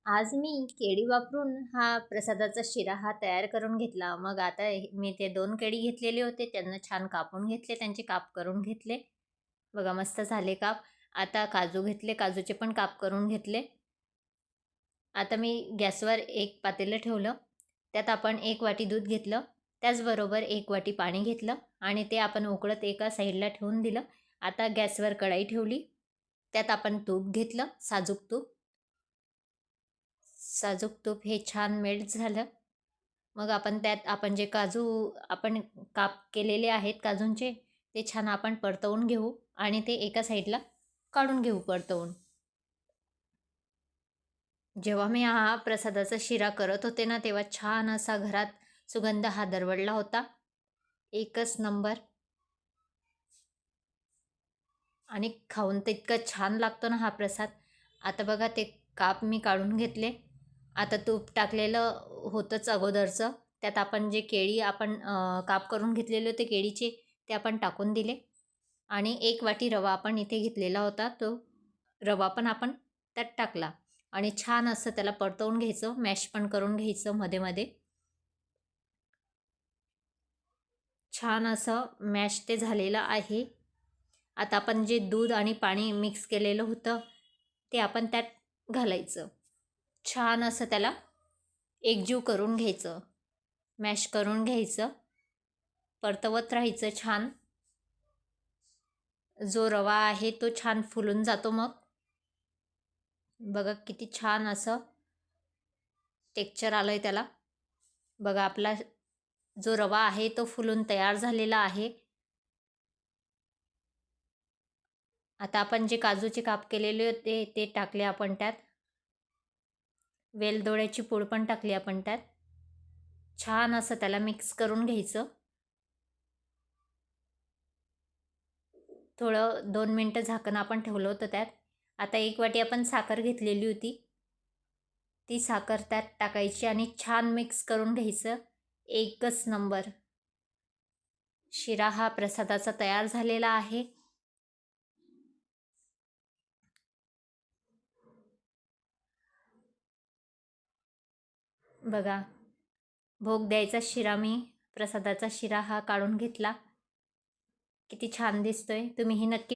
आज मी केळी वापरून हा प्रसादाचा शिरा तयार करून घेतला. मग आता मी ते 2 केळी घेतलेले होते, त्यांना छान कापून घेतले, त्यांचे काप करून घेतले. बघा मस्त झाले काप. आता काजू घेतले, काजूचे पण काप करून घेतले. आता मी गॅसवर एक पातेलं ठेवलं. त्यात आपण 1 वाटी दूध घेतलं. त्याचबरोबर 1 वाटी पाणी घेतलं आणि ते आपण उकळत एका साईडला ठेवून दिलं. आता गॅसवर कढई ठेवली. त्यात आपण तूप घेतलं, साजूक तूप. साजूक तूप हे छान मेल्ट झालं. मग आपण त्यात आपण जे काजू आपण काप केलेले आहेत काजूंचे, ते छान आपण परतवून घेऊ आणि ते एका साईडला काढून घेऊ परतवून. जेव्हा मी हा प्रसादाचा शिरा करत होते ना, तेव्हा छान असा घरात सुगंध हा दरवळला होता. एकच नंबर. आणि खाऊन तर इतकं छान लागतो ना हा प्रसाद. आता बघा ते काप मी काढून घेतले. आता तूप टाकलेलं होतंच अगोदरचं. त्यात आपण जे केळी आपण काप करून घेतलेले होते केळीचे, ते आपण टाकून दिले. आणि 1 वाटी रवा आपण इथे घेतलेला होता. तो रवा पण आपण त्यात टाकला. आणि छान असं त्याला परतवून घ्यायचं, मॅश पण करून घ्यायचं मध्ये-मध्ये. छान असं मॅश ते झालेलं आहे. आता आपण जे दूध आणि पाणी मिक्स केलेलं होतं, ते आपण त्यात घालायचं. छान असं त्याला एकजीव करून घ्यायचं, मॅश करून घ्यायचं, परतवत राहायचं छान. जो रवा आहे तो छान फुलून जातो मग. बघा किती छान असं टेक्स्चर आलं आहे त्याला. बघा आपला जो रवा आहे तो फुलून तयार झालेला आहे. आता आपण जे काजूचे काप केलेले होते ते टाकले आपण त्यात. वेलदोड्याची पूड पण टाकली आपण त्यात. छान असं त्याला मिक्स करून घ्यायचं. थोडं 2 मिनटं झाकण आपण ठेवलं होतं त्यात. आता 1 वाटी आपण साखर घेतलेली होती. ती साखर त्यात टाकायची आणि छान मिक्स करून घ्यायचं. एकच नंबर. शिरा हा प्रसादाचा तयार झालेला आहे. बघा भोग द्यायचा शिरा मी प्रसादाचा शिरा हा काढून घेतला. किती छान दिसतोय. तुम्हीही नक्की